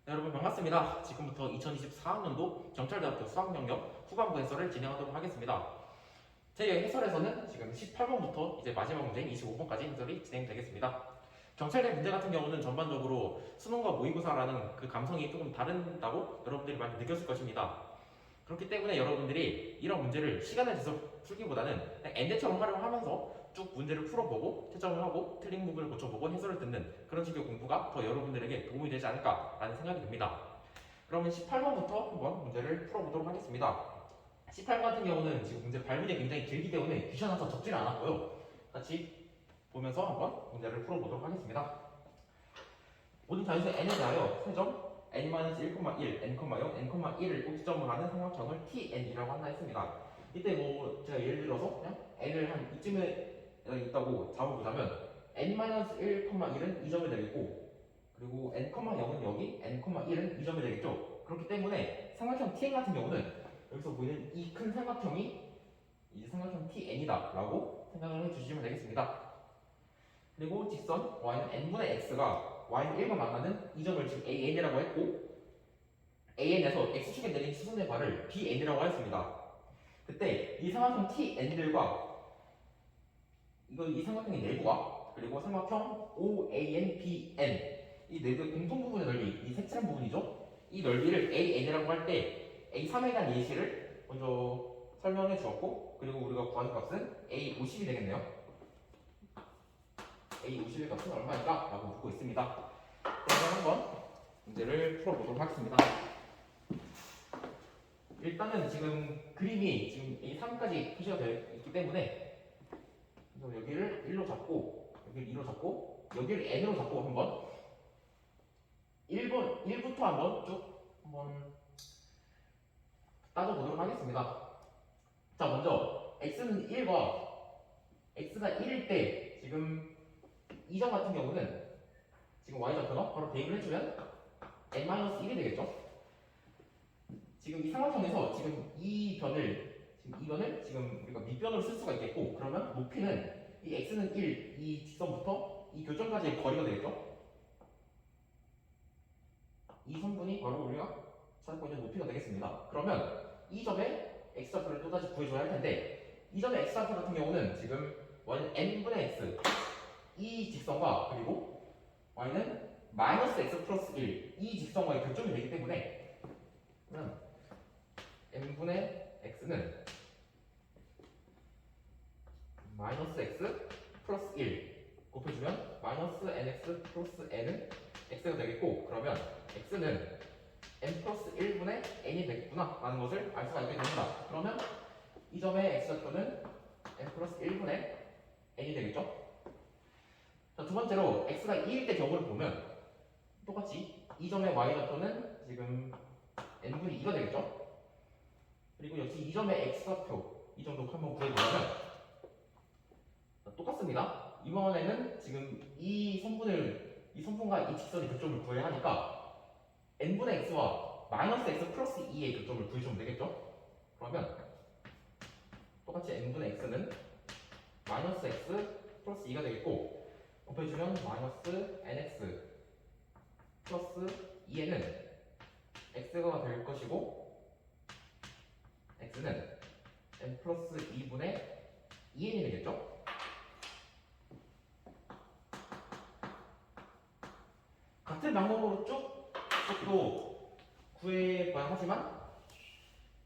네, 여러분 반갑습니다. 지금부터 2024학년도 경찰대학교 수학영역 후반부 해설을 진행하도록 하겠습니다. 제 해설에서는 지금 18번부터 이제 마지막 문제인 25번까지 해설이 진행되겠습니다. 경찰대 문제 같은 경우는 전반적으로 수능과 모의고사라는 그 감성이 조금 다른다고 여러분들이 많이 느꼈을 것입니다. 그렇기 때문에 여러분들이 이런 문제를 시간을 내서 풀기보다는 그냥 엔제처럼 활용하면서 쭉 문제를 풀어보고 채점을 하고 틀린 부분을 고쳐보고 해설을 듣는 그런 식의 공부가 더 여러분들에게 도움이 되지 않을까라는 생각이 듭니다. 그러면 18번부터 한번 문제를 풀어보도록 하겠습니다. 18번 같은 경우는 지금 문제 발문이 굉장히 길기 때문에 귀찮아서 적지는 않았고요. 같이 보면서 한번 문제를 풀어보도록 하겠습니다. 모든 자연수 n에 대하여 세점 n-1,1, n,0, n,1을 꼭지점으로 하는 삼각형을 tn이라고 한다 했습니다. 이때 뭐 제가 예를 들어서 그냥 n을 한 이쯤에 있다고 잡아보자면 n-1,1은 2점이 되겠고 그리고 n,0은 여기 n,1은 2점이 되겠죠. 그렇기 때문에 삼각형 tn 같은 경우는 여기서 보이는 이 큰 삼각형이 이 삼각형 tn이다 라고 생각을 해주시면 되겠습니다. 그리고 직선 y는 n분의 x가 y는 1과 만나는 이 점을 지금 an이라고 했고 an에서 x축에 내린 수선의 발을 bn이라고 하였습니다. 그때 이 삼각형 tn들과 이 삼각형의 내부와 그리고 삼각형 oan, bn 이 내부의 공통 부분의 넓이, 이 색칠한 부분이죠. 이 넓이를 an이라고 할 때 a3에 대한 예시를 먼저 설명해 주었고 그리고 우리가 구하는 값은 a50이 되겠네요. a50의 값은 얼마인가? 라고 묻고 있습니다. 그러면 한번 문제를 풀어보도록 하겠습니다. 일단은 지금 그림이 지금 A3까지 표시가 되어 있기 때문에 여기를 1로 잡고 여기를 2로 잡고 여기를 N으로 잡고 한번 1부터 한번 쭉 한번 따져보도록 하겠습니다. 자, 먼저 X는 1과 X가 1일 때 지금 이 점 같은 경우는 지금 Y좌표가 바로 대입을 해주면 N-1이 되겠죠? 지금 이 삼각형에서 지금 이 변을 지금 우리가 밑변으로 쓸 수가 있겠고 그러면 높이는 이 x는 1, 이 직선부터 이 교점까지의 거리가 되겠죠? 이 성분이 바로 우리가 찾고 있는 높이가 되겠습니다. 그러면 이 점의 x좌표를 또다시 구해줘야 할 텐데 이 점의 x좌표 같은 경우는 지금 y는 n분의 x 이 직선과 그리고 y는 마이너스 x 플러스 1 이 직선과의 교점이 되기 때문에 그러면 n분의 x는 마이너스 x 플러스 1 곱해주면 마이너스 nx 플러스 n은 x가 되겠고 그러면 x는 n 플러스 1분의 n이 되겠구나 라는 것을 알 수가 있게 됩니다. 그러면 이 점의 x좌표는 n 플러스 1분의 n이 되겠죠. 자, 두 번째로 x가 2일 때 경우를 보면 똑같이 이 점의 y좌표는 지금 n분의 2가 되겠죠. 그리고 역시 이 점의 x좌표 이 정도 한번 구해보자면 똑같습니다. 이번에는 지금 이 선분과 이 직선의 교점을 구해야 하니까 n분의 x와 마이너스 x 플러스 2의 교점을 구해주면 되겠죠? 그러면 똑같이 n분의 x는 마이너스 x 플러스 2가 되겠고 곱해주면 마이너스 nx 플러스 2에는 x가 될 것이고 x는 n 플러스 2분의 2n이 되겠죠? 같은 방법으로 쭉또 구해봐야 하지만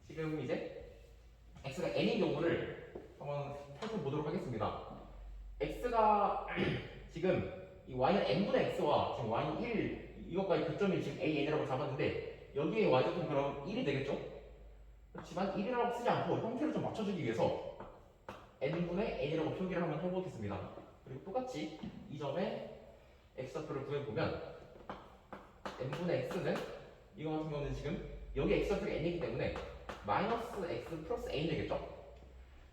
지금 이제 x가 n인 경우를 한번 살펴보도록 하겠습니다. x가 지금 이 y는 n분의 x와 지금 y는 1 이것과의 교점이 지금 an이라고 잡았는데 여기에 y좌표는 그럼 1이 되겠죠? 그렇지만 1이라고 쓰지 않고 형태를 좀 맞춰주기 위해서 n분의 n이라고 표기를 한번 해보겠습니다. 그리고 똑같이 이 점의 x좌표를 구해보면 n분의 x는 이거 같은 경우는 지금 여기 x좌표가 n이기 때문에 마이너스 x 플러스 n이 되겠죠?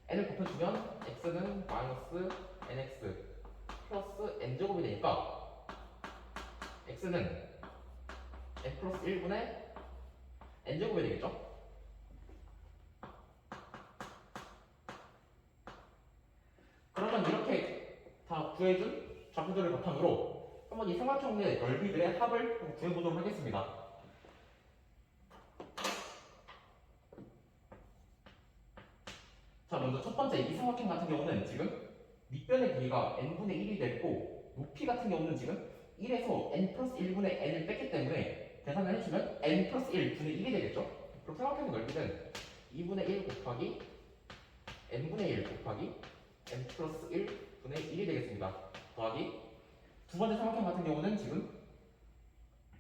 n을 곱해주면 x는 마이너스 nx 플러스 n제곱이 되니까 x는 n 플러스 1분의 n제곱이 되겠죠? 그러면 이렇게 다 구해준 좌표들을 바탕으로 한번 이 삼각형의 넓이들의 합을 구해보도록 하겠습니다. 첫 번째 이 삼각형 같은 경우는 지금 밑변의 길이가 n분의 1이 되고 높이 같은 경우는 지금 1에서 n 플러스 1분의 n을 뺐기 때문에 계산을 해주면 n 플러스 1분의 1이 되겠죠? 그럼 삼각형의 넓이는 2분의 1 곱하기 n분의 1 곱하기 n 플러스 1분의 1이 되겠습니다. 더하기 두 번째 삼각형 같은 경우는 지금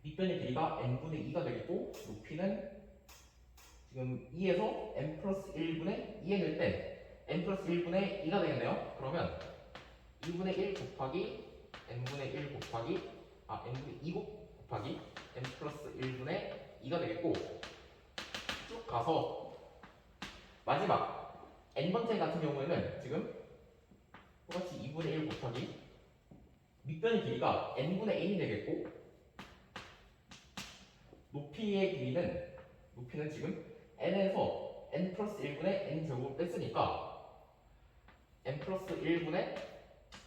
밑변의 길이가 n분의 2가 되겠고 높이는 지금 2에서 n 플러스 1분의 2n을 뺀 n 플러스 1분의 2가 되겠네요. 그러면 2분의 1 곱하기 n분의 1 곱하기 n분의 2 곱하기 n 플러스 1분의 2가 되겠고 쭉 가서 마지막 n번째 같은 경우에는 지금 똑같이 2분의 1 곱하기 밑변의 길이가 n분의 1이 되겠고 높이는 지금 n에서 n 플러스 1분의 n 제곱을 뺐으니까 n 플러스 1분의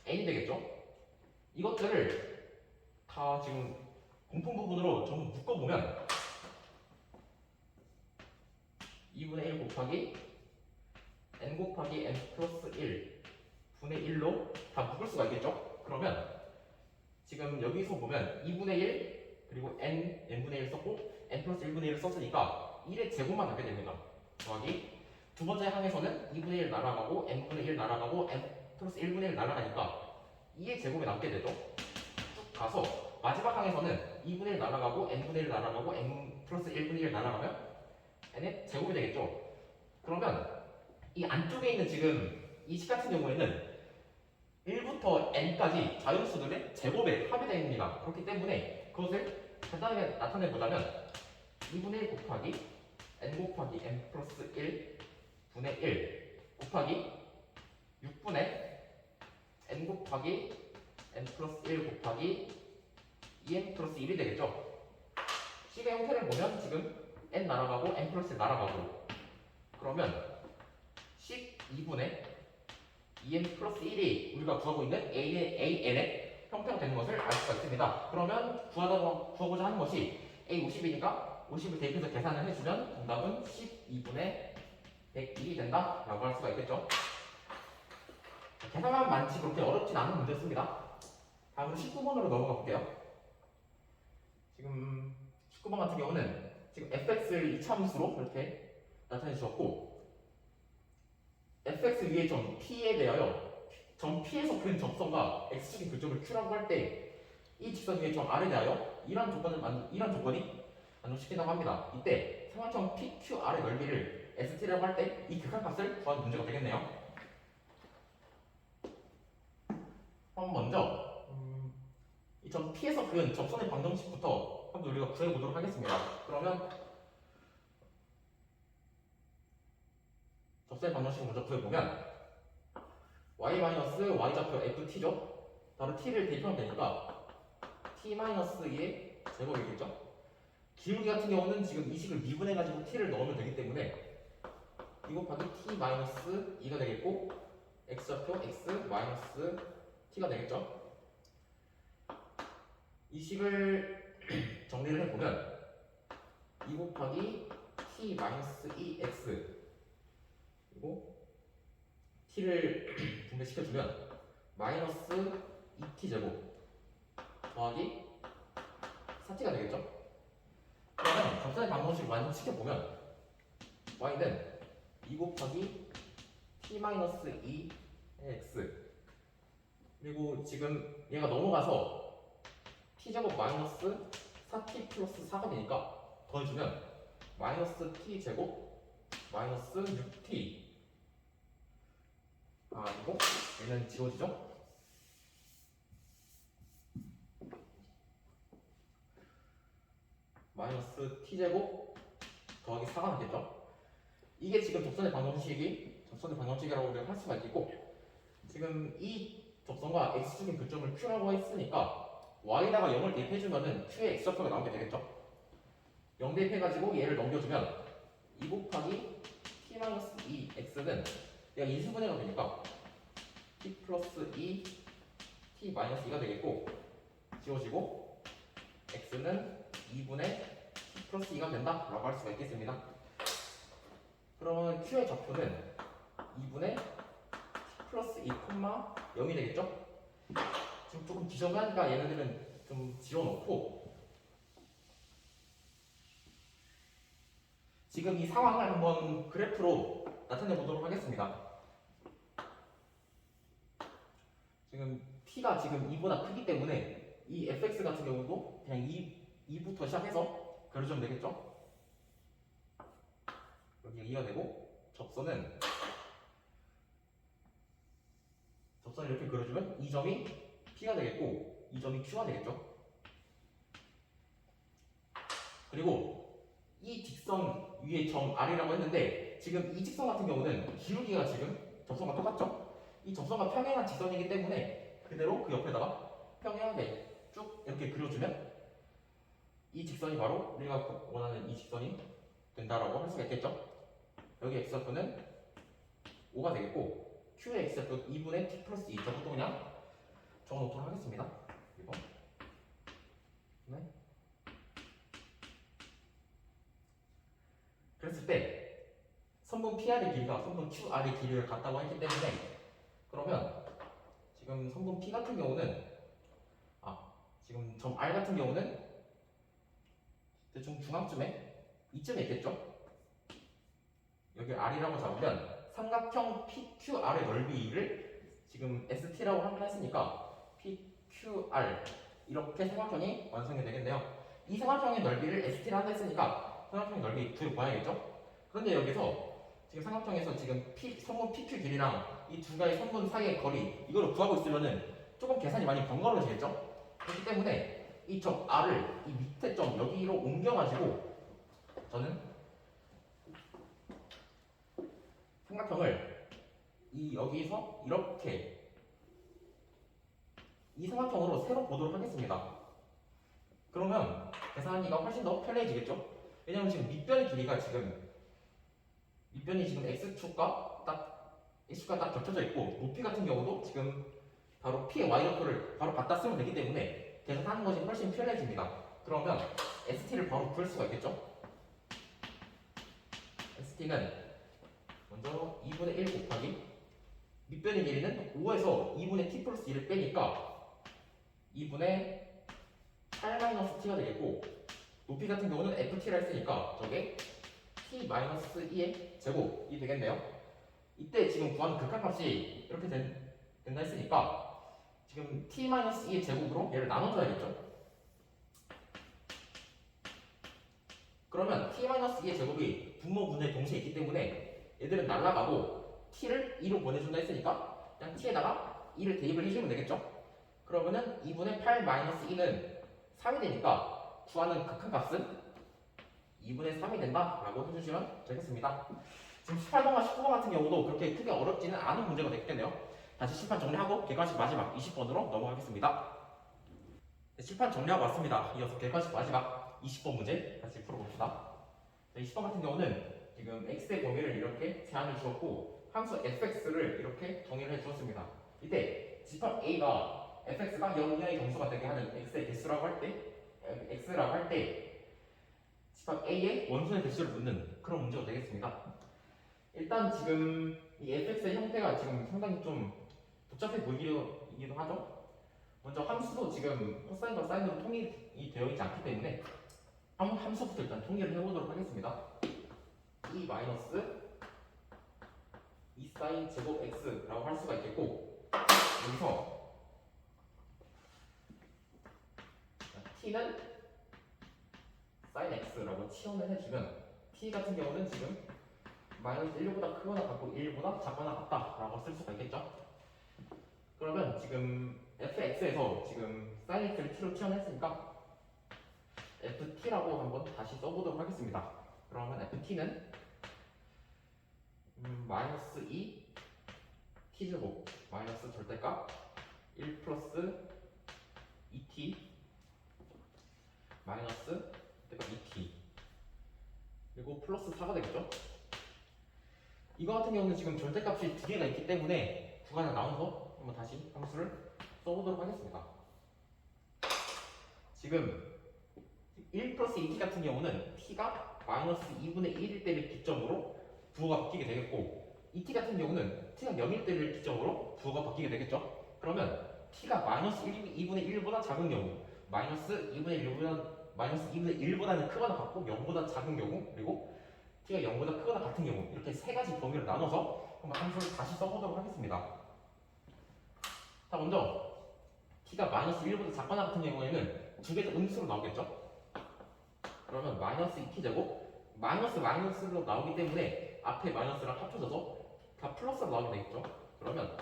n이 되겠죠? 이것들을 다 지금 공통 부분으로 전부 묶어보면 2분의 1 곱하기 n 곱하기 n 플러스 1 분의 1로 다 묶을 수가 있겠죠? 그러면 지금 여기서 보면 2분의 1 그리고 n분의 1 썼고 n 플러스 1분의 1을 썼으니까 1의 제곱만 남게 됩니다. 더하기 두 번째 항에서는 2분의 1 날아가고 n분의 1 날아가고 n 플러스 1분의 1 날아가니까 2의 제곱이 남게 되죠. 쭉 가서 마지막 항에서는 2분의 1 날아가고 n분의 1 날아가고 n 플러스 1분의 1 날아가면 n의 제곱이 되겠죠. 그러면 이 안쪽에 있는 지금 이 식 같은 경우에는 1부터 n까지 자연수들의 제곱에 합이 되어 있습니다. 그렇기 때문에 그것을 간단하게 나타내 보자면 2분의 1 곱하기 n 곱하기 n 플러스 1 분의 1 곱하기 6분의 n 곱하기 n 플러스 1 곱하기 2n 플러스 1이 되겠죠. 식의 형태를 보면 지금 n 날아가고 n 플러스 1 날아가고 그러면 식 2분의 2n 플러스 1이 우리가 구하고 있는 an의 형태가 되는 것을 알 수가 있습니다. 그러면 구하고자 하는 것이 a 50이니까 50을 대입해서 계산을 해주면 정답은 12분의 101이 된다 라고 할 수가 있겠죠. 계산하면 많지 그렇게 어렵진 않은 문제였습니다. 다음으로 19번으로 넘어가 볼게요. 지금 19번 같은 경우는 지금 fx를 이차함수로 이렇게 나타내 주셨고 fx 위에 점 p에 대하여 점 p에서 그린 접선과 x축인 교점을 q라고 할 때 이 직선 위에 점 r에 대하여 이러한 조건이 만족시킨다고 합니다. 이때 삼각형 PQR의 넓이를 ST라고 할 때 이 극한값을 구하는 문제가 되겠네요. 그럼 먼저 이 점 P에서 그은 접선의 방정식부터 한번 우리가 구해보도록 하겠습니다. 그러면 접선의 방정식을 먼저 구해보면 y-y좌표 ft죠. 바로 t를 대입하면 되니까 t-2의 제곱이겠죠. 기울기 같은 경우는 지금 이 식을 미분해가지고 t를 넣으면 되기 때문에 이 곱하기 t-2가 되겠고 x좌표 x-t가 되겠죠. 이 식을 정리를 해보면 2 곱하기 t-2x 그리고 t를 분배시켜주면 마이너스 2t제곱 더하기 4t가 되겠죠. 그러면 접선의 방정식을 완성시켜보면 y는 2 곱하기 t-2의 x 그리고 지금 얘가 넘어가서 t제곱 마이너스 4t 플러스 4가 되니까 더해주면 마이너스 t제곱 마이너스 6t 그리고 얘는 지워지죠? 마이너스 t제곱 더하기 4가 나겠죠? 이게 지금 접선의 방정식이라고 우리가 할 수가 있고 지금 이 접선과 x축인 교점을 q라고 했으니까 y에다가 0을 대입해주면은 q의 x좌표가 나오게 되겠죠? 0 대입해가지고 얘를 넘겨주면 2 곱하기 t-2x는 얘가 인수분해가 되니까 t 플러스 2 t 마이너스 2가 되겠고 지워지고 x는 2분의 t 플러스 2가 된다 라고 할 수가 있겠습니다. 그러면 q의 좌표는 2분의 t 플러스 2, 0이 되겠죠? 지금 조금 지저분하니까 얘네들은 좀 지워놓고 지금 이 상황을 한번 그래프로 나타내 보도록 하겠습니다. 지금 t가 지금 2보다 크기 때문에 이 fx 같은 경우도 그냥 2부터 시작해서 그려주면 되겠죠? 여기가 2가 되고 접선은 이렇게 그려주면 이 점이 p가 되겠고 이 점이 q가 되겠죠? 그리고 이 직선 위에 점 R이라고 했는데 지금 이 직선 같은 경우는 기울기가 지금 접선과 똑같죠? 이 접선과 평행한 직선이기 때문에 그대로 그 옆에다가 평행하게 쭉 이렇게 그려주면 이 직선이 바로 우리가 원하는 이 직선이 된다라고 할 수가 있겠죠? 여기 x좌표는 5가 되겠고 q의 x좌표 2분의 t 플러스 2 저것도 그냥 적어놓도록 하겠습니다. 이거 네. 그랬을 때 선분 PR의 길이가 선분 QR의 길이를 같다고 했기 때문에 그러면 지금 선분 P 같은 경우는 지금 점 R 같은 경우는 대충 중앙쯤에 이쯤에 있겠죠? 여기 R이라고 잡으면 삼각형 PQR의 넓이를 지금 ST라고 한번 했으니까 PQR 이렇게 삼각형이 완성이 되겠네요. 이 삼각형의 넓이를 ST라 한다 했으니까 삼각형의 넓이 둘 구해야겠죠? 그런데 여기서 지금 삼각형에서 지금 선분 PQ 길이랑 이 두 가지 선분 사이의 거리 이거를 구하고 있으면은 조금 계산이 많이 번거로워지겠죠? 그렇기 때문에 이 점 R을 이 밑에 점 여기로 옮겨가지고 저는 삼각형을 여기서 이렇게 이 삼각형으로 새로 보도록 하겠습니다. 그러면 계산하기가 훨씬 더 편리해지겠죠? 왜냐면 지금 밑변의 길이가 밑변이 지금 x축과 딱 겹쳐져 있고 높이 같은 경우도 지금 바로 p의 y좌표를 바로 갖다 쓰면 되기 때문에 계산하는 것이 훨씬 편리해집니다. 그러면 st를 바로 구할 수가 있겠죠? st는 먼저 2분의 1 곱하기 밑변의 길이는 5에서 2분의 t 플러스 2를 빼니까 2분의 8-t가 되겠고 높이 같은 경우는 ft라 했으니까 저게 t-2의 제곱이 되겠네요. 이때 지금 구하는 극한값이 이렇게 된다 했으니까 지금 t-2의 제곱으로 얘를 나눠줘야겠죠. 그러면 t-2의 제곱이 분모분의 동시에 있기 때문에 얘들은 날아가고 t를 2로 보내준다 했으니까 그냥 t에다가 2를 대입을 해주면 되겠죠. 그러면은 2분의 8-2는 3이 되니까 구하는 극한값은 2분의 3이 된다 라고 해주시면 되겠습니다. 지금 18번과 19번 같은 경우도 그렇게 크게 어렵지는 않은 문제가 되겠네요. 다시 실판 정리하고 객관식 마지막 20번으로 넘어가겠습니다. 네, 실판 정리하고 왔습니다. 이어서 객관식 마지막 20번 문제 같이 풀어봅시다. 20번 같은 경우는 지금 x의 범위를 이렇게 제한을 주었고 함수 fx를 이렇게 정의를 해주었습니다. 이때 집합 a가 fx가 0 이하의 정수가 되게 하는 x의 개수라고 할 때 집합 a의 원소의 개수를 묻는 그런 문제가 되겠습니다. 일단 지금 이 fx의 형태가 지금 상당히 좀 복잡해 보이기도 하죠. 먼저 함수도 지금 코사인과 사인으로 통일이 되어 있지 않기 때문에 함수부터 일단 통일을 해보도록 하겠습니다. e 마이너스 2 사인 제곱 x라고 할 수가 있겠고 여기서 t는 사인 x라고 치환을 해주면 t 같은 경우는 지금 마이너스 1보다 크거나 같고 1보다 작거나 같다라고 쓸 수가 있겠죠. 그러면 지금 fx에서 지금 sin x를 t로 치환했으니까 ft라고 한번 다시 써보도록 하겠습니다. 그러면 ft는 마이너스 2 t제곱 마이너스 절대값 1 플러스 2t 마이너스 절대값 2t 그리고 플러스 4가 되겠죠. 이거 같은 경우는 지금 절대값이 두 개가 있기 때문에 구간을 나눠서 한번 다시 함수를 써보도록 하겠습니다. 지금 1 플러스 2t 같은 경우는 t가 마이너스 2분의 1일 때를 기점으로 부호가 바뀌게 되겠고 이 t 같은 경우는 t가 0일 때를 기점으로 부호가 바뀌게 되겠죠. 그러면 t가 마이너스 2분의 1보다 작은 경우, 마이너스 2분의 1보다는 크거나 같고 0보다 작은 경우, 그리고 t가 0보다 크거나 같은 경우, 이렇게 세 가지 범위를 나눠서 한번 함수를 다시 써보도록 하겠습니다. 자, 먼저 t가 마이너스 1보다 작거나 같은 경우에는 두 개 다 음수로 나오겠죠. 그러면 마이너스 2t 제곱, 마이너스로 나오기 때문에 앞에 마이너스랑 합쳐져서 다 플러스로 나오게 되겠죠. 그러면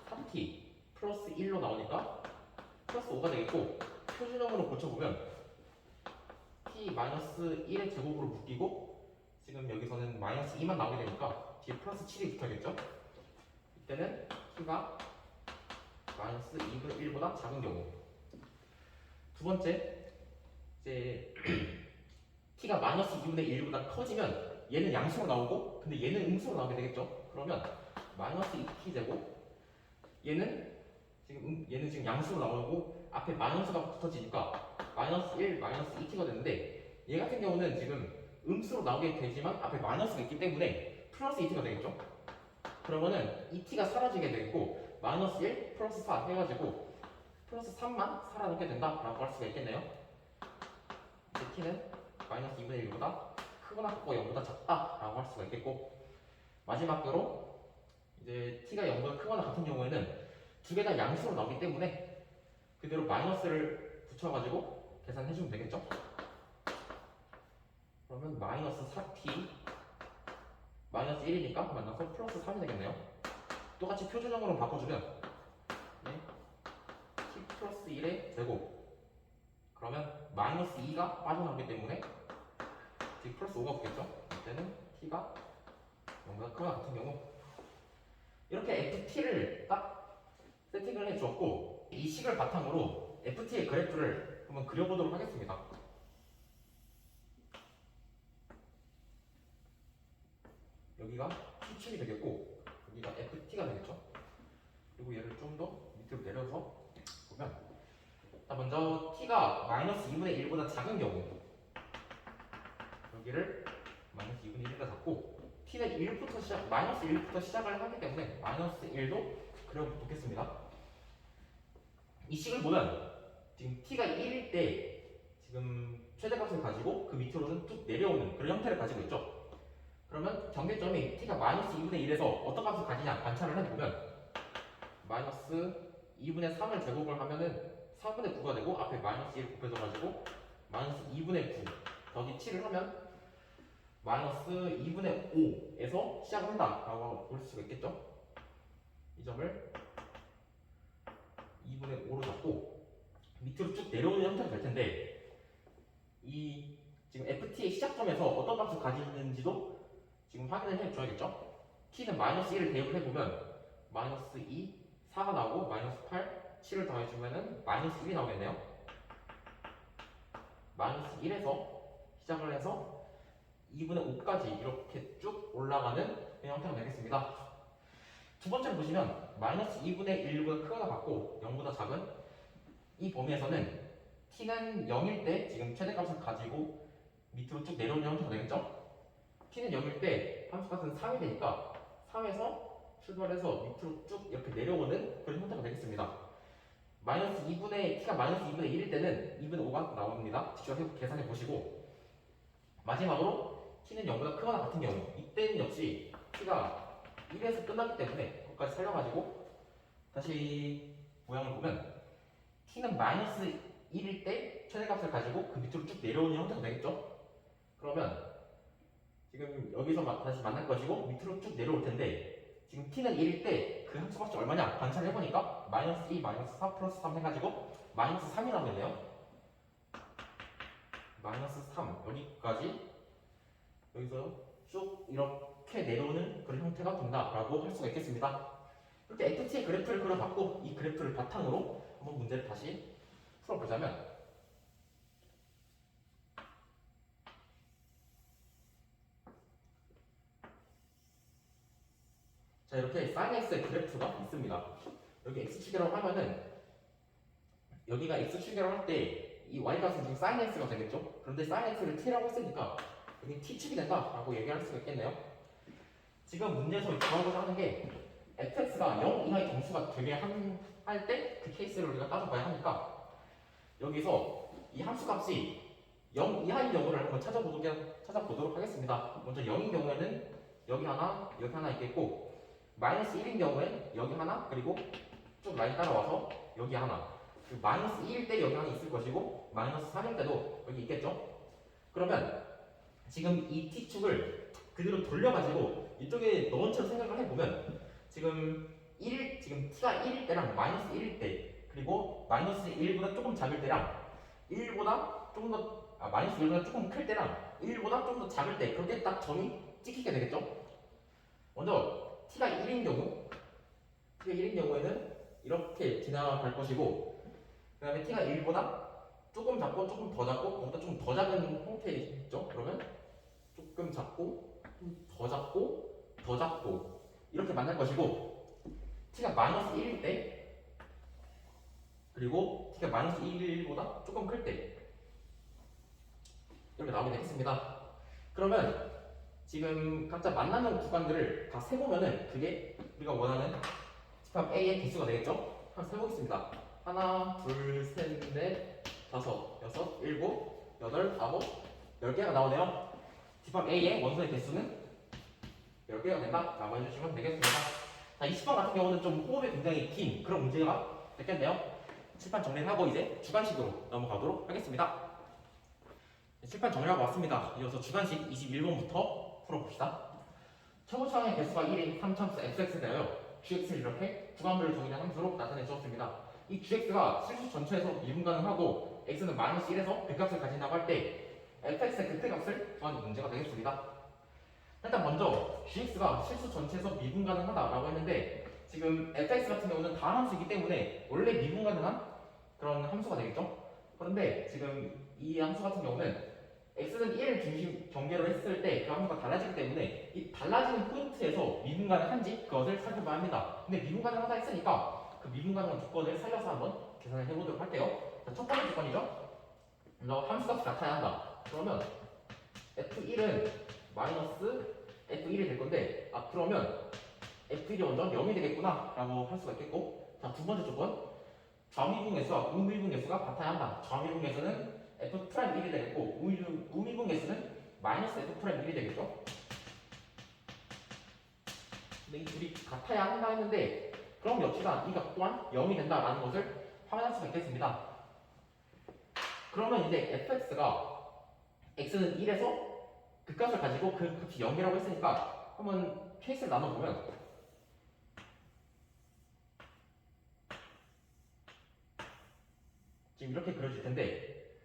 3t 플러스 1로 나오니까 플러스 5가 되겠고, 표준형으로 고쳐보면 t 마이너스 1의 제곱으로 묶이고, 지금 여기서는 마이너스 2만 나오게 되니까 뒤에 플러스 7이 붙어야겠죠. 이때는 t가 마이너스 2분의 1보다 작은 경우. 두 번째, 이제 t가 마이너스 2분의 1보다 커지면 얘는 양수로 나오고, 근데 얘는 음수로 나오게 되겠죠. 그러면 마이너스 2t 제곱, 얘는 지금 양수로 나오고 앞에 마이너스가 붙어지니까 마이너스 1, 마이너스 2t가 되는데, 얘 같은 경우는 지금 음수로 나오게 되지만 앞에 마이너스가 있기 때문에 플러스 2t가 되겠죠. 그러면은 2t가 사라지게 되겠고, 마이너스 1 플러스 4 해가지고 플러스 3만 살아남게 된다라고 할 수가 있겠네요. 이제 t는 마이너스 2분의 1보다 크거나 같고 0보다 작다라고 할 수가 있겠고, 마지막으로 이제 t가 0보다 크거나 같은 경우에는 두 개 다 양수로 나오기 때문에 그대로 마이너스를 붙여가지고 계산해주면 되겠죠. 그러면 마이너스 4t 마이너스 1이니까 만나서 플러스 3이 되겠네요. 똑같이 표준형으로 바꿔주면 네, t 플러스 1의 제곱, 그러면 마이너스 2가 빠져나오기 때문에 t 플러스 5가 붙겠죠. 이때는 t가 0보다 크거나 같은 경우, 이렇게 ft를 딱 세팅을 해주었고, 이 식을 바탕으로 ft의 그래프를 한번 그려보도록 하겠습니다. 여기가 t7이 되겠고 여기가 ft가 되겠죠. 그리고 얘를 좀 더 밑으로 내려서 보면, 자, 먼저 t가 마이너스 2분의 1보다 작은 경우, 여기를 마이너스 2분의 1보다 작고, t는 마이너스 1부터 시작을 하기 때문에 마이너스 1도 그려놓겠습니다. 이 식을 보면 지금 t가 1일 때 지금 최대값을 가지고 그 밑으로는 쭉 내려오는 그런 형태를 가지고 있죠. 그러면 경계점이 t가 마이너스 2분의 1에서 어떤 값을 가지냐 관찰을 해보면, 마이너스 2분의 3을 제곱을 하면은 4분의 9가 되고, 앞에 마이너스 1 곱해져가지고 마이너스 2분의 9 더하기 7을 하면 마이너스 2분의 5에서 시작을 한다라고 볼 수가 있겠죠. 이 점을 2분의 5로 잡고 밑으로 쭉 내려오는 형태가 될 텐데, 이 지금 ft의 시작점에서 어떤 값을 가지는지도 지금 확인을 해줘야겠죠. t는 마이너스 1을 대입을 해보면 마이너스 2, 4가 나오고 마이너스 8, 7을 더해주면은 마이너스 1이 나오겠네요. 마이너스 1에서 시작을 해서 2분의 5까지 이렇게 쭉 올라가는 형태가 되겠습니다. 두 번째로 보시면 마이너스 2분의 1보다 크거나 같고 0보다 작은 이 범위에서는 t는 0일 때 지금 최대값을 가지고 밑으로 쭉 내려오는 형태가 되겠죠. t는 0일 때 함수값은 3이 되니까 3에서 출발해서 밑으로 쭉 이렇게 내려오는 그런 형태가 되겠습니다. t가 마이너스 2분의 1일 때는 2분의 5가 나옵니다. 직접 계산해 보시고, 마지막으로 t는 0보다 크거나 같은 경우, 이때는 역시 t가 1에서 끝나기 때문에 그것까지 살려가지고 다시 모양을 보면 t는 마이너스 1일 때 최대값을 가지고 그 밑으로 쭉 내려오는 형태가 되겠죠. 그러면 지금 여기서 다시 만날 것이고 밑으로 쭉 내려올 텐데, 지금 t는 1일 때 그 함수값이 얼마냐 관찰을 해보니까 마이너스 2, 마이너스 4 플러스 3 해가지고 마이너스 3이 나오겠네요. 마이너스 3 여기까지, 여기서 쭉 이렇게 내려오는 그런 형태가 된다라고 할 수가 있겠습니다. 이렇게 ft의 그래프를 그려봤고, 이 그래프를 바탕으로 한번 문제를 다시 풀어보자면, 자, 이렇게 sin x의 그래프가 있습니다. 여기 x축이라고 하면은 여기가 x축이라고 할 때 이 y값은 지금 sin x가 되겠죠. 그런데 sin x를 t라고 했으니까 여기 t축이 된다라고 얘기할 수가 있겠네요. 지금 문제에서 구하고자 하는 게 fx가 0 이하의 정수가 되게 할 때 그 케이스를 우리가 따져봐야 하니까 여기서 이 함수 값이 0 이하인 경우를 한번 찾아보도록 하겠습니다. 먼저 0인 경우에는 여기 하나 있겠고 마이너스 1인 경우엔 여기 하나 그리고 쭉 라인 따라와서 여기 하나 그리고 마이너스 2일 때 여기 하나 있을 것이고 마이너스 3일 때도 여기 있겠죠? 그러면 지금 이 t축을 그대로 돌려가지고 이쪽에 넣은 채로 생각을 해보면 지금 지금 t가 1일 때랑 마이너스 1일 때 그리고 마이너스 1보다 조금 작을 때랑 1보다 조금 더 마이너스 1보다 조금 클 때랑 1보다 조금 더 작을 때 그렇게 딱 점이 찍히게 되겠죠? 먼저 t가 1인 경우에는 이렇게 지나갈 것이고 그 다음에 t가 1보다 조금 작고 조금 더 작고 그보다 조금 더 작은 형태있죠? 그러면 조금 작고 더 작고 더 작고 이렇게 만날 것이고 t가 마이너스 1일 때 그리고 t가 마이너스 1보다 조금 클 때 이렇게 나오게 되겠습니다. 그러면 지금 각자 만나는 구간들을 다 세보면은 그게 우리가 원하는 집합 A의 개수가 되겠죠? 한번 세보겠습니다. 하나, 둘, 셋, 넷, 다섯, 여섯, 일곱, 여덟, 아홉, 10개가 나오네요. 집합 A의 원소의 개수는 10개가 된다. 라고 해주시면 되겠습니다. 자, 20번 같은 경우는 좀 호흡이 굉장히 긴 그런 문제가 됐겠네요. 칠판 정리를 하고 이제 주관식으로 넘어가도록 하겠습니다. 칠판 정리하고 왔습니다. 이어서 주관식 21번부터 풀어봅시다. 최고차항의 개수가 1인 3참수 fx에 대하여 gx를 이렇게 구간별로 정의된 함수로 나타내 주었습니다. 이 gx가 실수 전체에서 미분 가능하고 x는 마이너스 1에서 극값을 가진다고 할 때 fx의 극대값을 구하는 문제가 되겠습니다. 일단 먼저 gx가 실수 전체에서 미분 가능하다라고 했는데 지금 fx 같은 경우는 다함수이기 때문에 원래 미분 가능한 그런 함수가 되겠죠. 그런데 지금 이 함수 같은 경우는 x는 1을 중심 경계로 했을 때 그 함수가 달라지기 때문에 이 달라지는 포인트에서 미분 가능한지 그것을 살펴봐야 합니다. 근데 미분 가능하다 했으니까 그 미분 가능한 조건을 살려서 한번 계산을 해보도록 할게요. 자, 첫 번째 조건이죠. 먼저 함수값이 같아야 한다. 그러면 f1은 마이너스 f1이 될 건데 그러면 f1이 먼저 0이 되겠구나 라고 할 수가 있겠고 자, 두 번째 조건 좌미분계수와 우미분계수가 같아야 한다. 좌미분계수는 f'1이 되겠고 우미분계수는 마이너스 f'1이 되겠죠. 근데 이 둘이 같아야 한다 했는데 그럼 역시나 이 값 또한 0이 된다라는 것을 확인할 수가 있겠습니다. 그러면 이제 fx가 x는 1에서 그 값을 가지고 그 값이 0이라고 했으니까 한번 케이스를 나눠보면 지금 이렇게 그려질 텐데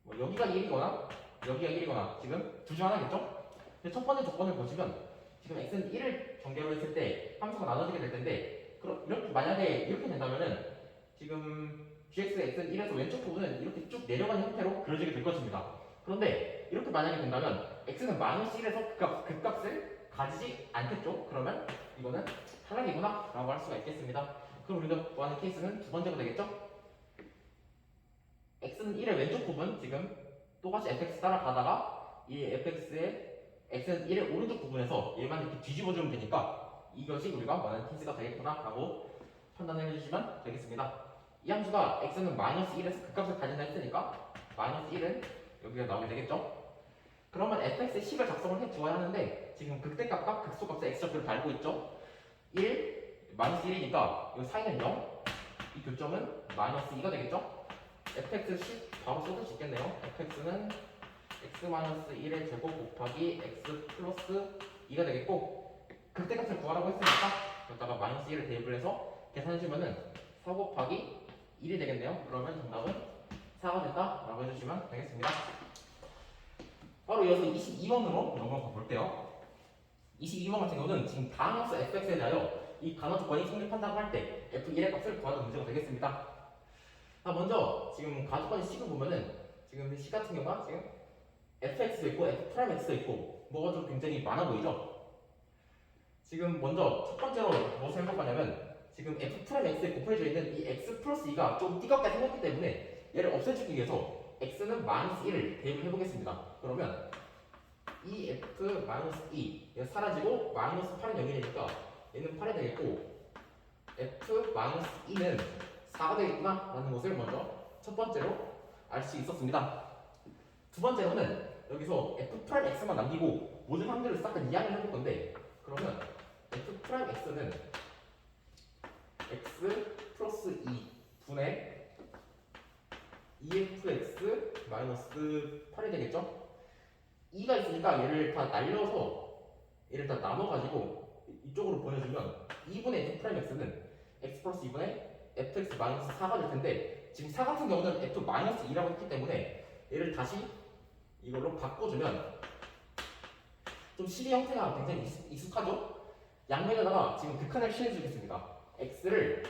뭐 여기가 1이거나 여기가 1이거나 지금 둘 중 하나겠죠? 근데 첫 번째 조건을 보시면 지금 x는 1을 전개로 했을 때 함수가 나눠지게 될 텐데 이렇게 만약에 이렇게 된다면은 지금 gx의 x는 1에서 왼쪽 부분은 이렇게 쭉 내려가는 형태로 그려지게 될 것입니다. 그런데 이렇게 만약에 된다면 x는 마이너스 1에서 그 값을 가지지 않겠죠? 그러면 이거는 탈락이구나 라고 할 수가 있겠습니다. 그럼 우리가 구하는 케이스는 두 번째가 되겠죠? x는 1의 왼쪽 부분 지금 똑같이 fx 따라가다가 이 fx의 x는 1의 오른쪽 부분에서 얘만 이렇게 뒤집어주면 되니까 이것이 우리가 원하는 케이스가 되겠구나 라고 판단을 해주시면 되겠습니다. 이 함수가 x는 마이너스 1에서 그 값을 가진다 했으니까 마이너스 1은 여기가 나오게 되겠죠. 그러면 fx의 식을 작성을 해 주어야 하는데 지금 극대값과 극소값의 x좌표를 달고 있죠. 1, 마이너스 1이니까 이 사이는 0, 이 교점은 마이너스 2가 되겠죠. fx 식 바로 써줄 수 있겠네요. fx는 x-1의 제곱 곱하기 x 플러스 2가 되겠고 극대값을 구하라고 했으니까 여기다가 마이너스 1을 대입을 해서 계산해주면은 4 곱하기 1이 되겠네요. 그러면 정답은 4가 된다 라고 해주시면 되겠습니다. 바로 이어서 22번으로 넘어가 볼게요. 22번 같은 경우는 지금 다함수 fx에 대하여 이 간호 조건이 성립한다고 할 때 f1의 값을 구하는 문제가 되겠습니다. 먼저 지금 가족관의 식을 보면은 지금 식 같은 경우가 지금 fx도 있고 f'x도 있고 뭐가 좀 굉장히 많아 보이죠? 지금 먼저 첫 번째로 무엇을 해볼 거냐면 지금 f'x에 곱해져 있는 이 x 플러스 2가 좀 띠껍게 생겼기 때문에 얘를 없애주기 위해서 x는 마이너스 1을 대입을 해보겠습니다. 그러면 2f 마이너스 2 얘가 사라지고 마이너스 8은 0이 되니까 얘는 8이 되겠고 f 마이너스 2는 4가 되겠구나 라는 것을 먼저 첫 번째로 알 수 있었습니다. 두 번째로는 여기서 f 프라임 x만 남기고 모든 항들을 싹 다 이항을 해볼 건데, 그러면 f 프라임 x는 x 플러스 2 분의 2fx 마이너스 8이 되겠죠? 2가 있으니까 얘를 다 날려서 얘를 다 나눠가지고 이쪽으로 보내주면 2분의 f 프라임 x는 x 플러스 2분의 fx 마이너스 4가 될 텐데, 지금 4 같은 경우는 f 마이너스 2라고 했기 때문에 얘를 다시 이걸로 바꿔주면 좀 식의 형태가 굉장히 익숙하죠? 양면에다가 지금 극한을 칠해주겠습니다. x를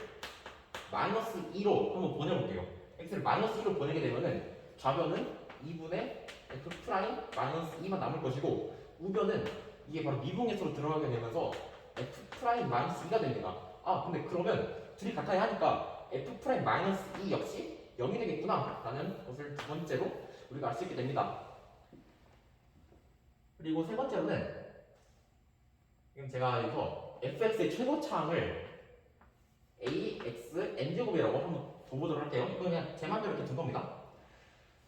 마이너스 2로 한번 보내볼게요. x를 마이너스 2로 보내게 되면은 좌변은 2분의 f 프라임 마이너스 2만 남을 것이고, 우변은 이게 바로 미분계수로 들어가게 되면서 f 프라임 마이너스 2가 됩니다. 아, 근데 그러면 둘이 같아야 하니까 f 프라임 마이너스 2 역시 0이 되겠구나 라는 것을 두 번째로 우리가 알 수 있게 됩니다. 그리고 세 번째로는 지금 제가 여기서 fx의 최고차항을 ax n제곱이라고 한번 둬보도록 할게요. 이거 그냥 제 맘대로 이렇게 둔 겁니다.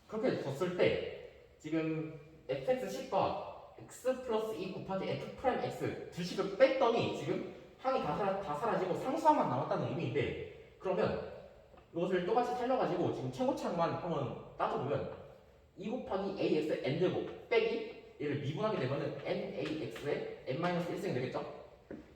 그렇게 뒀을 때 지금 fx10과 x 플러스 2 곱하기 f 프라임 x 두 식을 뺐더니 지금 항이 다 사라지고 상수항만 남았다는 의미인데, 그러면 이것을 똑같이 살려가지고 지금 최고차항만 한번 따져보면 2 곱하기 ax n제곱 빼기 얘를 미분하게 되면은 nax의 n-1승이 되겠죠?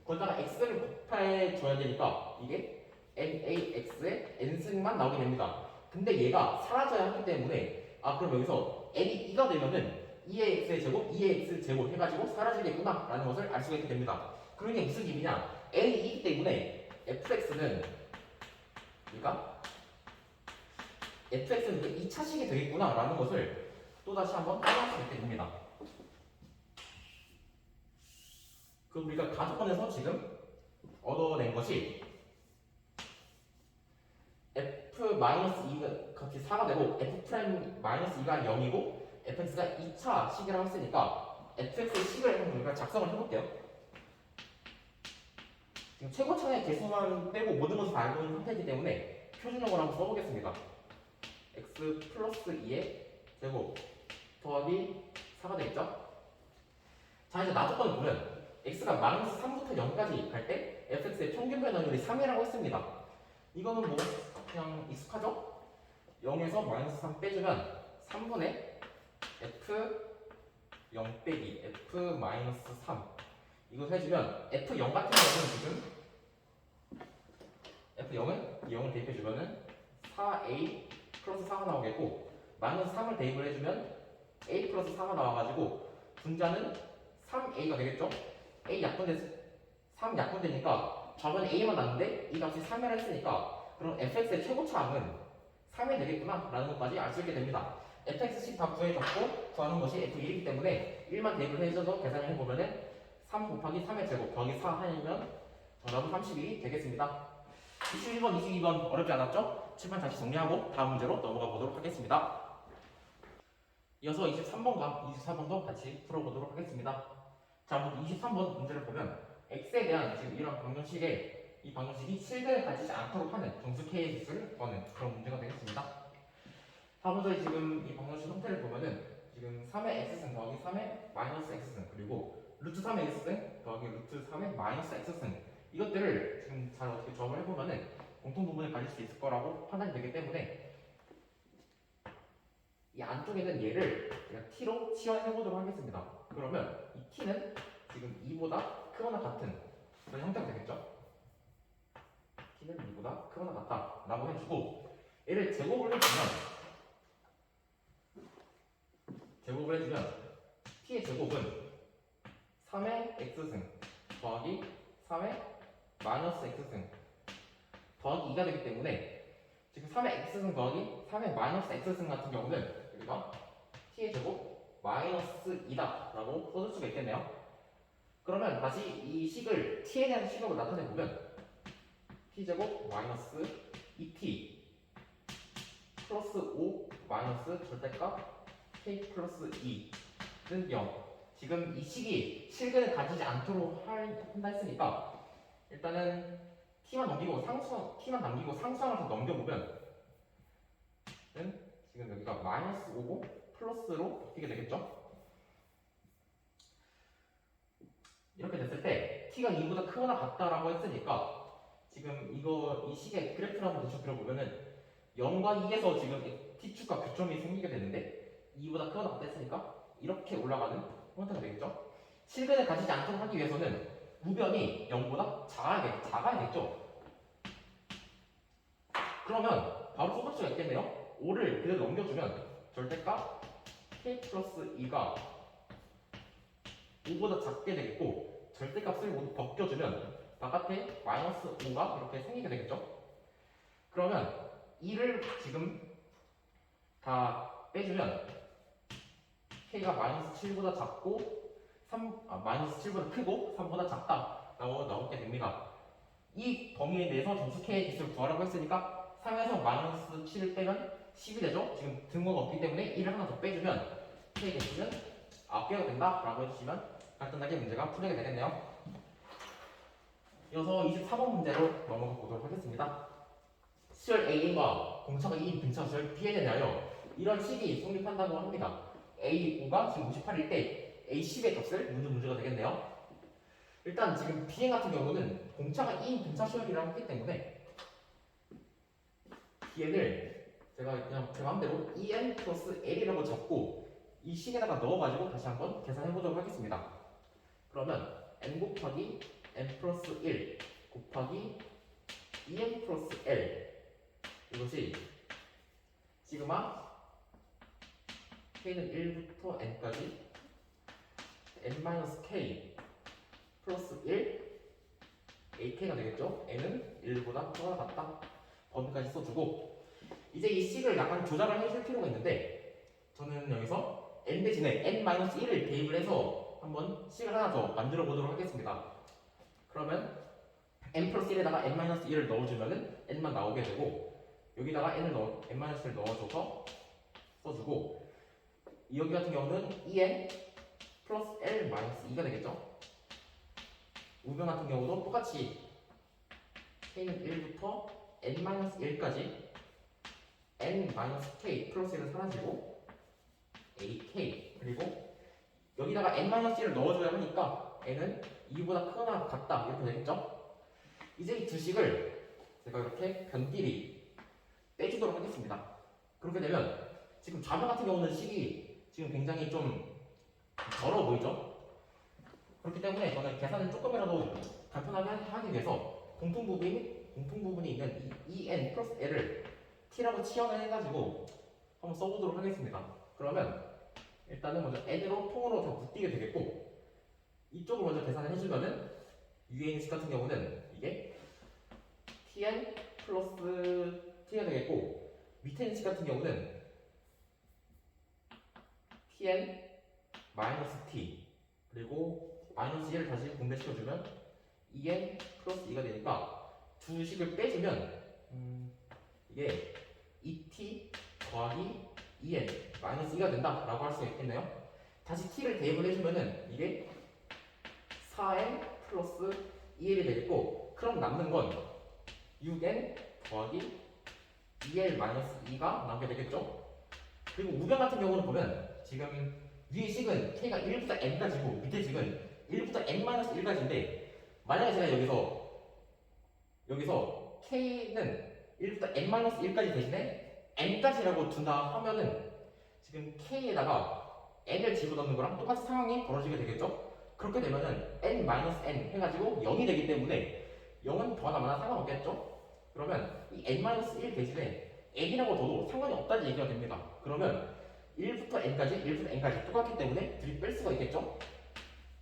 거기다가 x를 곱해줘야 되니까 이게 nax의 n승만 나오게 됩니다. 근데 얘가 사라져야 하기 때문에, 아, 그럼 여기서 n이 2가 되면은 2의 x의 제곱, 2의 x 제곱 해가지고 사라지겠구나 라는 것을 알 수가 있게 됩니다. 그럼 이게 무슨 의미냐? n이 2이기 때문에 fx는 그러니까 fx는 2차식이 되겠구나 라는 것을 또다시 한번 확인할 수 있게 됩니다. 그럼 우리가 가족권에서 지금 얻어낸 것이 f-2가 같이 4가 되고 f'-2가 0이고 fx가 2차 식이라고 했으니까 fx의 식을 한번 우리가 작성을 해볼게요. 지금 최고차의 개수만 빼고 모든 것을 알고 있는 상태이기 때문에 표준형으로 한번 써보겠습니다. x 플러스 2의 제곱 더하기 4가 되겠죠? 자, 이제 나조건을 보면 x가 마이너스 3부터 0까지 갈 때 fx의 평균 변화율이 3이라고 했습니다. 이거는 뭐 그냥 익숙하죠? 0에서 마이너스 3 빼주면 3분의 f 0 빼기 f 마이너스 3 이걸 해주면 f0 같은 경우는 지금 f0은 0을 대입해주면은 4a 플러스 4가 나오겠고, 마이너스 3을 대입을 해주면 a 플러스 4가 나와가지고 분자는 3a가 되겠죠? a 약분돼 3 약분되니까 좌변에 a만 남는데 이 값이 3이라 했으니까 그럼 fx의 최고차항은 3이 되겠구나 라는 것까지 알 수 있게 됩니다. fx씩 다 구해줬고 구하는 것이 f1이기 때문에 1만 대입을 해줘서 계산을 해보면은 3 곱하기 3의 제곱 더하기 4 하면 정답은 31이 되겠습니다. 21번, 22번 어렵지 않았죠? 칠판 다시 정리하고 다음 문제로 넘어가 보도록 하겠습니다. 이어서 23번과 24번도 같이 풀어보도록 하겠습니다. 자, 23번 문제를 보면 x에 대한 지금 이런 방정식에 이 방정식이 실근을 가지지 않도록 하는 정수 k의 지수를 구하는 그런 문제가 되겠습니다. 다음 문제 지금 이 방정식 형태를 보면은 지금 3의 x승 더하기 3의 마이너스 x승 그리고 루트 3의 x승 더하기 루트 3의 마이너스 x승 이것들을 지금 잘 어떻게 조합을 해보면은 공통 부분을 가질 수 있을 거라고 판단이 되기 때문에 이 안쪽에는 얘를 제가 t로 치환해보도록 하겠습니다. 그러면 이 t는 지금 2보다 크거나 같은 그런 형태가 되겠죠? t는 2보다 크거나 같다 라고 해주고, 얘를 제곱을 해주면 t의 제곱은 3의 x승 더하기 3의 마이너스 x승 더하기 2가 되기 때문에 지금 3의 x승 더하기 3의 마이너스 x승 같은 경우는 여기가 t의 제곱 마이너스 2다 라고 써줄 수가 있겠네요. 그러면 다시 이 식을 t에 대한 식으로 나타내보면 t제곱 마이너스 2t 플러스 5 마이너스 절대값 k 플러스 2는 0 지금 이 식이 실근을 가지지 않도록 한다 했으니까 일단은 t만 남기고 상수항을 더 넘겨보면 지금 여기가 마이너스 5고 플러스로 바뀌게 되겠죠? 이렇게 됐을 때 t가 2보다 크거나 같다라고 했으니까 지금 이 식의 그래프를 한번 대충 그려보면은 0과 2에서 지금 t축과 교점이 생기게 되는데 2보다 크거나 같다 했으니까 이렇게 올라가는 형태가 되겠죠? 실근을 가지지 않도록 하기 위해서는 우변이 0보다 작아야겠죠? 그러면 바로 써볼 수가 있겠네요. 5를 그대로 넘겨주면 절대값 k 플러스 2가 5보다 작게 되겠고 절대값을 모두 벗겨주면 바깥에 마이너스 5가 이렇게 생기게 되겠죠? 그러면 2를 지금 다 빼주면 k가 마이너스 7보다 작고 마이너스 7보다 크고 3보다 작다라고 나오게 됩니다. 이 범위 내에서 점수 k의 개수를 구하라고 했으니까 3에서 마이너스 7을 빼면 10이 되죠? 지금 등호가 없기 때문에 1을 하나 더 빼주면 k의 개수는 9개가 된다라고 해주시면 간단하게 문제가 풀리게 되겠네요. 이어서 24번 문제로 넘어가 보도록 하겠습니다. 수열 A과 공차가 2인 분차 수열 B에 대하여 이런 식이 성립한다고 합니다. A5가 지금 58일 때 A10의 값을 묻는 문제가 되겠네요. 일단 지금 B행 같은 경우는 공차가 2인 분차 수열이라고 했기 때문에 Bn을 제가 그냥 제 마음대로 En 플러스 L이라고 잡고 이 식에다가 넣어가지고 다시 한번 계산해 보도록 하겠습니다. 그러면 N 곱하기 N 플러스 1 곱하기 En 플러스 L 이것이 시그마 K는 1부터 N까지 N-K 플러스 1 AK가 되겠죠? N은 1보다 크거나 같다. 범위까지 써주고 이제 이 식을 약간 조작을 해줄 필요가 있는데 저는 여기서 N 대신에 N-1을 대입을 해서 한번 식을 하나 더 만들어 보도록 하겠습니다. 그러면 N 플러스 1에다가 N-1을 넣어주면은 N만 나오게 되고 여기다가 N-1을 넣어줘서 써주고 여기 같은 경우는 En 플러스 L-2가 되겠죠? 우변 같은 경우도 똑같이 K는 1부터 N-1까지 N-K 플러스 1은 사라지고 AK 그리고 여기다가 N-1을 넣어줘야 하니까 N은 2보다 크거나 같다 이렇게 되겠죠? 이제 이 두 식을 제가 이렇게 변끼리 빼주도록 하겠습니다. 그렇게 되면 지금 좌변 같은 경우는 식이 지금 굉장히 좀 더러워 보이죠? 그렇기 때문에 저는 계산을 조금이라도 간편하게 하기 위해서 공통부분이 있는 이 En 플러스 L을 T라고 치환을 해가지고 한번 써보도록 하겠습니다. 그러면 일단은 먼저 N으로 통으로 다 묶이게 되겠고 이쪽을 먼저 계산을 해주면은 위에 있는 식 같은 경우는 이게 Tn 플러스 T가 되겠고 밑에 있는 식 같은 경우는 Tn 마이너스 T 그리고 마이너스 1을 다시 분배시켜주면 En 플러스 2가 되니까 두 식을 빼주면 이게 2t 더하기 2n 마이너스 2가 된다라고 할 수가 있겠네요. 다시 t를 대입을 해주면은 이게 4n 플러스 2l이 되겠고 그럼 남는 건 6n 더하기 2l 마이너스 2가 남게 되겠죠. 그리고 우변 같은 경우는 보면 지금 위의 식은 k가 1부터 n까지고 밑에 식은 1부터 n-1까지인데 만약에 제가 여기서 k는 1부터 n-1까지 대신에 n까지라고 둔다 하면은 지금 k에다가 n을 집어넣는 거랑 똑같은 상황이 벌어지게 되겠죠? 그렇게 되면은 n-n 해가지고 0이 되기 때문에 0은 더하나 마나 상관없겠죠? 그러면 이 n-1 대신에 n이라고 둬도 상관이 없다는 얘기가 됩니다. 그러면 1부터 n까지 똑같기 때문에 둘이 뺄 수가 있겠죠?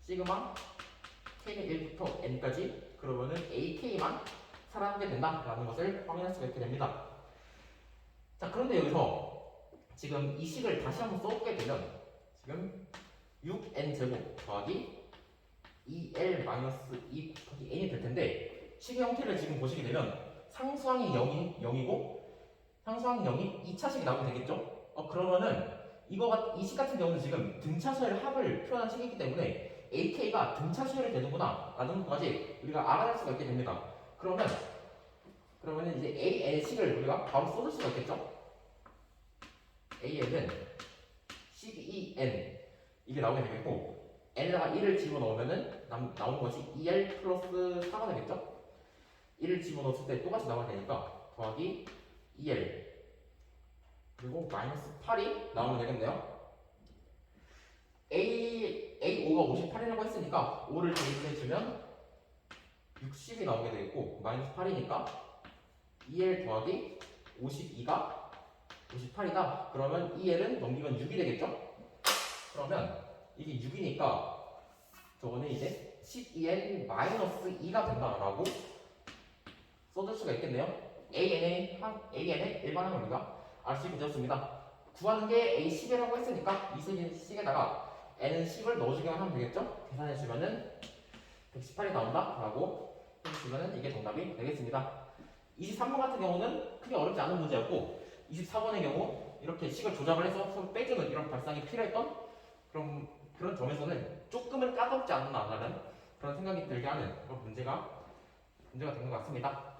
시그마 k는 1부터 n까지 그러면은 ak만 살아남게 된다라는 것을 확인할 수가 있게 됩니다. 자, 그런데 여기서 지금 이 식을 다시 한번 써보게 되면 지금 6n 제곱 더하기 2l 마이너스 2 곱하기 n이 될 텐데 식의 형태를 지금 보시게 되면 상수항이 0이고 상수항이 0이 2차식이 나오면 되겠죠? 그러면은 이 식 같은 경우는 지금 등차수의 합을 표현한 식이기 때문에 AK가 등차수열이 되는구나 라는 것까지 우리가 알아낼 수가 있게 됩니다. 그러면 이제 AN의 식을 우리가 바로 쏟을 수가 있겠죠? AN은 CEN 이게 나오게 되겠고 n에다가 1을 집어넣으면은 나오는 것이 2l 플러스 4가 되겠죠? 1을 집어넣었을 때 똑같이 나와야 되니까 더하기 2l 그리고 마이너스 8이 나오면 되겠네요. A5가 58이라고 했으니까 5를 대입해주면 60이 나오게 되겠고 마이너스 8이니까 2l 더하기 52가 58이다. 그러면 2l은 넘기면 6이 되겠죠? 그러면 이게 6이니까 저거는 이제 12n 마이너스 2가 된다라고 써줄 수가 있겠네요. AN의 일반항을 우리가 알 수 있게 되었습니다. 구하는 게 A10이라고 했으니까 이 식에다가 N은 10을 넣어주기만 하면 되겠죠? 계산해주면은 118이 나온다라고 해주시면은 이게 정답이 되겠습니다. 23번 같은 경우는 크게 어렵지 않은 문제였고 24번의 경우 이렇게 식을 조작을 해서 서로 빼주는 이런 발상이 필요했던 그런 점에서는 조금은 까다롭지 않나라는 그런 생각이 들게 하는 그런 문제가 된 것 같습니다.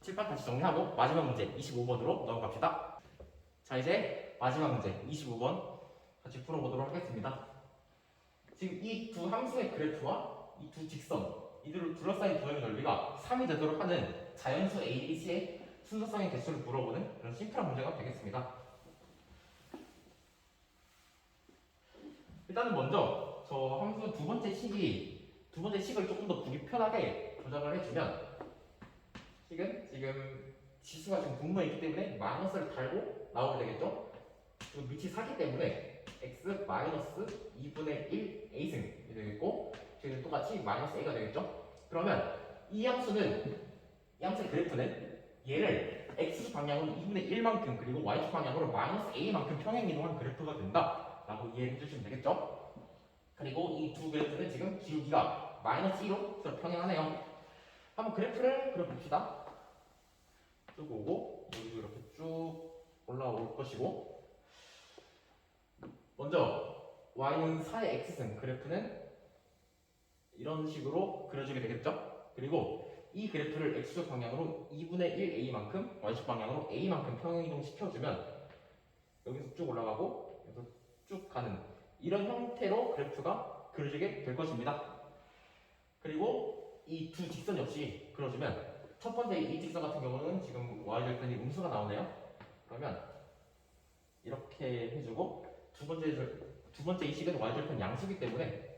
칠판 다시 정리하고 마지막 문제 25번으로 넘어갑시다. 자 이제 마지막 문제 25번 같이 풀어보도록 하겠습니다. 지금 이 두 함수의 그래프와 이 두 직선 이들을 둘러싸인 도형의 넓이가 3이 되도록 하는 자연수 ABC의 순서상의 개수를 물어보는 그런 심플한 문제가 되겠습니다. 일단은 먼저 저 함수 두 번째 식을 조금 더 보기 편하게 조작을 해주면 지금 지수가 지금 분모에 있기 때문에 마이너스를 달고 나오게 되겠죠? 그리고 밑이 4기 때문에 x 마이너스 2분의 1 a승이 되겠고 지금 똑같이 마이너스 a가 되겠죠? 그러면 이 함수의 그래프는 얘를 x 방향으로 2분의 1만큼 그리고 y 방향으로 마이너스 a만큼 평행 이동한 그래프가 된다 라고 이해해 주시면 되겠죠? 그리고 이 두 그래프는 지금 기울기가 마이너스 2로 서로 평행하네요. 한번 그래프를 그려봅시다. 쭉 오고 여기도 이렇게 쭉 올라올 것이고 먼저 y는 4의 x승 그래프는 이런 식으로 그려지게 되겠죠? 그리고 이 그래프를 x축 방향으로 2분의 1 a만큼 y축 방향으로 a만큼 평행이동 시켜주면 여기서 쭉 올라가고 여기서 쭉 가는 이런 형태로 그래프가 그려지게 될 것입니다. 그리고 이 두 직선 역시 그려주면 첫 번째 이 직선 같은 경우는 지금 y절편이 음수가 나오네요. 그러면 이렇게 해주고 두 번째 이 식은 y절편 양수기 때문에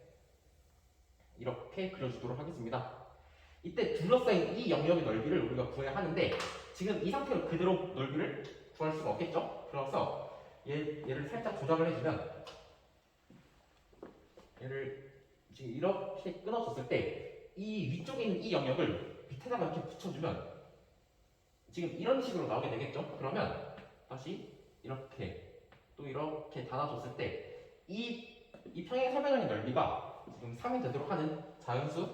이렇게 그려주도록 하겠습니다. 이때 둘러싸인 이 영역의 넓이를 우리가 구해야 하는데 지금 이 상태로 그대로 넓이를 구할 수가 없겠죠? 그래서 얘를 살짝 조작을 해주면 얘를 지금 이렇게 끊어줬을 때 이 위쪽에 있는 이 영역을 밑에다가 이렇게 붙여주면 지금 이런 식으로 나오게 되겠죠? 그러면 다시 이렇게 또 이렇게 닫아줬을 때 이 평행 삼변형의 넓이가 지금 3이 되도록 하는 자연수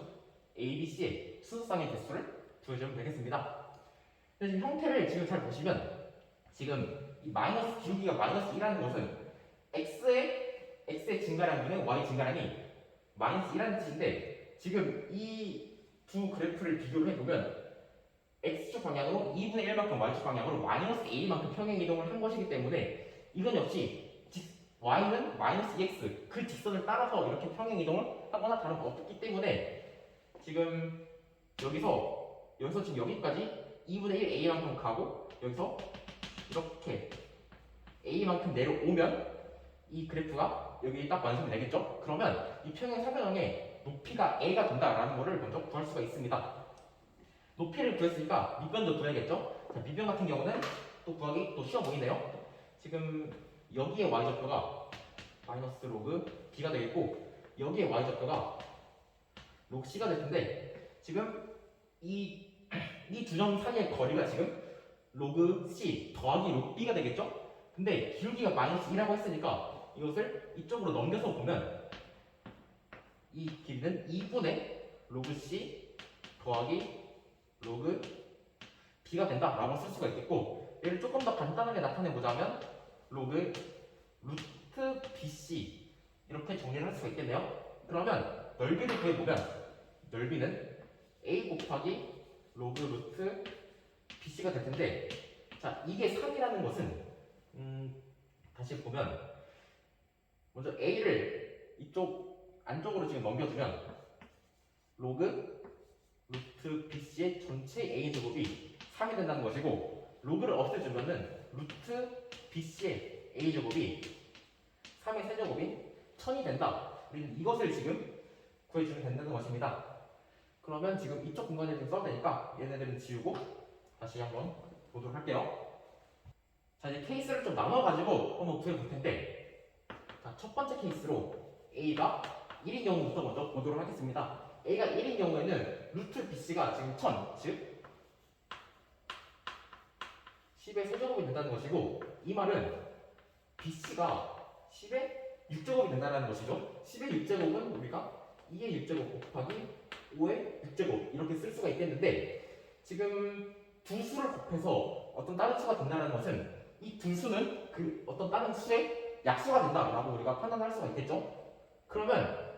ABC의 순서상의 개수를 구해주면 되겠습니다. 근데 지금 형태를 지금 잘 보시면 지금 이 마이너스 기울기가 마이너스 2라는 것은 x의 증가량분의 y 증가량이 마이너스 2라는 뜻인데 지금 이 두 그래프를 비교를 해보면 x축 방향으로 2분의 1만큼 y축 방향으로 마이너스 a만큼 평행 이동을 한 것이기 때문에 이건 역시 y는 마이너스 2x 그 직선을 따라서 이렇게 평행 이동을 하거나 다름없기 때문에 지금 여기서 지금 여기까지 2분의 1 a만큼 가고 여기서 이렇게 a만큼 내려오면 이 그래프가 여기 딱 완성이 되겠죠? 그러면 이 평행 사변형의 높이가 a가 된다라는 것을 먼저 구할 수가 있습니다. 높이를 구했으니까 밑변도 구해야겠죠? 자, 밑변 같은 경우는 또 구하기 또 쉬워 보이네요. 지금 여기에 y좌표가 마이너스 로그 b가 되겠고 여기에 y좌표가 로그 c가 될 텐데 지금 이 두 점 사이의 거리가 지금 로그 c 더하기 로그 b가 되겠죠? 근데 기울기가 마이너스 2라고 했으니까 이것을 이쪽으로 넘겨서 보면 이 길이는 2분의 로그 c 더하기 로그 b가 된다라고 쓸 수가 있겠고 얘를 조금 더 간단하게 나타내 보자면 로그 루트 BC 이렇게 정리를 할 수가 있겠네요. 그러면 넓이를 구해보면 넓이는 A 곱하기 로그 루트 BC가 될 텐데, 자 이게 3이라는 것은 다시 보면 먼저 A를 이쪽 안쪽으로 지금 넘겨주면 로그 루트 BC의 전체 A 제곱이 3이 된다는 것이고, 로그를 없애주면은 루트 BC의 A 제곱이 3의 세제곱인 1000이 된다. 우리는 이것을 지금 구해주면 된다는 것입니다. 그러면 지금 이쪽 공간을 좀 써도 되니까 얘네들은 지우고 다시 한번 보도록 할게요. 자 이제 케이스를 좀 나눠가지고 한번 구해볼 텐데, 자, 첫 번째 케이스로 A가 1인 경우부터 먼저 보도록 하겠습니다. A가 1인 경우에는 루트 BC가 지금 1000, 즉 10의 세제곱이 된다는 것이고, 이 말은 BC가 10의 6제곱이 된다는 것이죠. 10의 6제곱은 우리가 2의 6제곱 곱하기 5의 6제곱 이렇게 쓸 수가 있겠는데, 지금 두 수를 곱해서 어떤 다른 수가 된다는 것은 이 두 수는 그 어떤 다른 수의 약수가 된다라고 우리가 판단할 수가 있겠죠. 그러면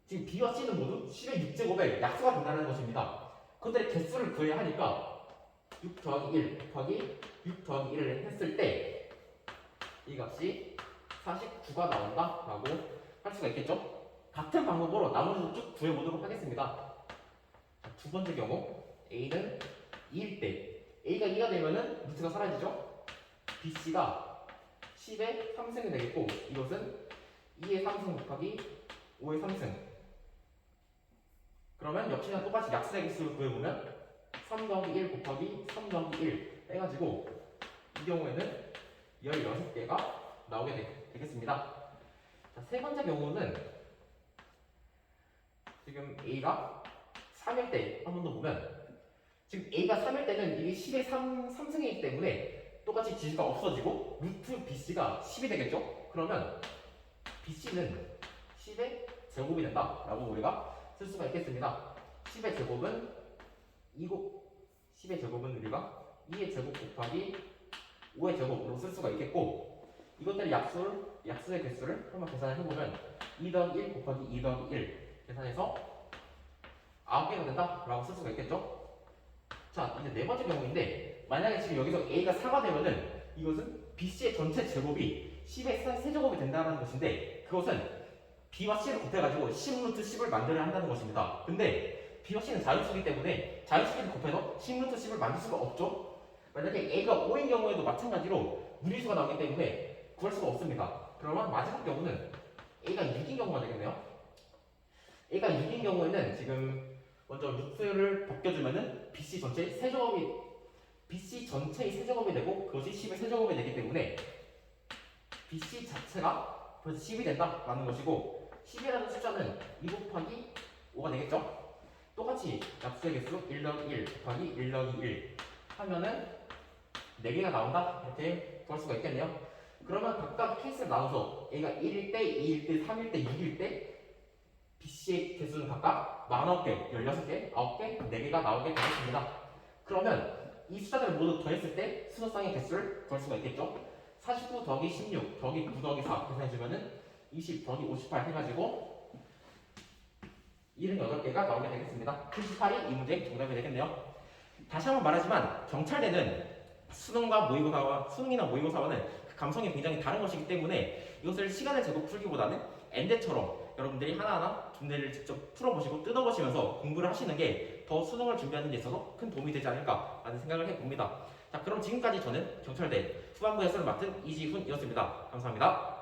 지금 B와 C는 모두 10의 6제곱의 약수가 된다는 것입니다. 그것들의 개수를 구해야 하니까 6 더하기 1 곱하기 6 더하기 1을 했을 때 이 값이 49가 나온다라고 할 수가 있겠죠. 같은 방법으로 나머지도 쭉 구해보도록 하겠습니다. 자, 두 번째 경우 A는 2일 때 A가 2가 되면은 루트가 사라지죠. BC가 10의 3승이 되겠고, 이것은 2의 3승 곱하기 5의 3승. 그러면 역시나 똑같이 약수의 개수를 구해보면 3 더하기 1 곱하기 3 더하기 1 해가지고 이 경우에는 16개가 나오게 되겠습니다. 자, 세 번째 경우는 지금 A가 3일 때 한 번 더 보면, 지금 A가 3일 때는 이게 10의 3승이기 때문에 똑같이 지수가 없어지고 루트 BC가 10이 되겠죠? 그러면 BC는 10의 제곱이 된다라고 우리가 쓸 수가 있겠습니다. 10의 제곱은 10의 제곱은 우리가 2의 제곱 곱하기 5의 제곱으로 쓸 수가 있겠고, 이것들의 약수의 개수를 한번 계산을 해보면 2 더하기 1 곱하기 2 더하기 1 계산해서 9개가 된다라고 쓸 수가 있겠죠. 자 이제 네 번째 경우인데, 만약에 지금 여기서 A가 4가 되면은 이것은 BC의 전체 제곱이 10의 세제곱이 된다는 것인데, 그것은 B와 C를 곱해가지고 10 루트 10을 만들어야 한다는 것입니다. 근데 B와 C는 자유수이기 때문에 자유수끼리 곱해서 10 루트 10을 만들 수가 없죠. 만약에 A가 5인 경우에도 마찬가지로 무리수가 나오기 때문에 구할 수가 없습니다. 그러면 마지막 경우는 A가 6인 경우가 되겠네요. A가 6인 경우에는 지금 먼저 루트를 벗겨주면은 BC 전체의 세제곱이 되고, 그것이 10의 세제곱이 되기 때문에 BC 자체가 벌써 10이 된다라는 것이고, 10이라는 숫자는 2 곱하기 5가 되겠죠. 똑같이 약수의 개수 1 더하기 1 곱하기 1 더하기 1 하면은 4개가 나온다, 이렇게 구할 수가 있겠네요. 그러면 각각 케이스를 나눠서 A가 1일 때, 2일 때, 3일 때, 6일 때 BC의 개수는 각각 49개, 16개, 9개, 4개가 나오게 되겠습니다. 그러면 이 숫자들을 모두 더했을 때 순서상의 개수를 구할 수가 있겠죠. 49 더하기 16 더하기 9 더하기 4 계산해주면은 20 더하기 58 해가지고 78개가 나오게 되겠습니다. 78이 이 문제의 정답이 되겠네요. 다시 한번 말하지만 경찰대는 수능이나 모의고사와는 그 감성이 굉장히 다른 것이기 때문에 이것을 시간을 재고 풀기보다는 엔데처럼 여러분들이 하나하나 문제를 직접 풀어보시고 뜯어보시면서 공부를 하시는 게 더 수능을 준비하는 데 있어서 큰 도움이 되지 않을까라는 생각을 해봅니다. 자, 그럼 지금까지 저는 경찰대 후반부 해설을 맡은 이지훈이었습니다. 감사합니다.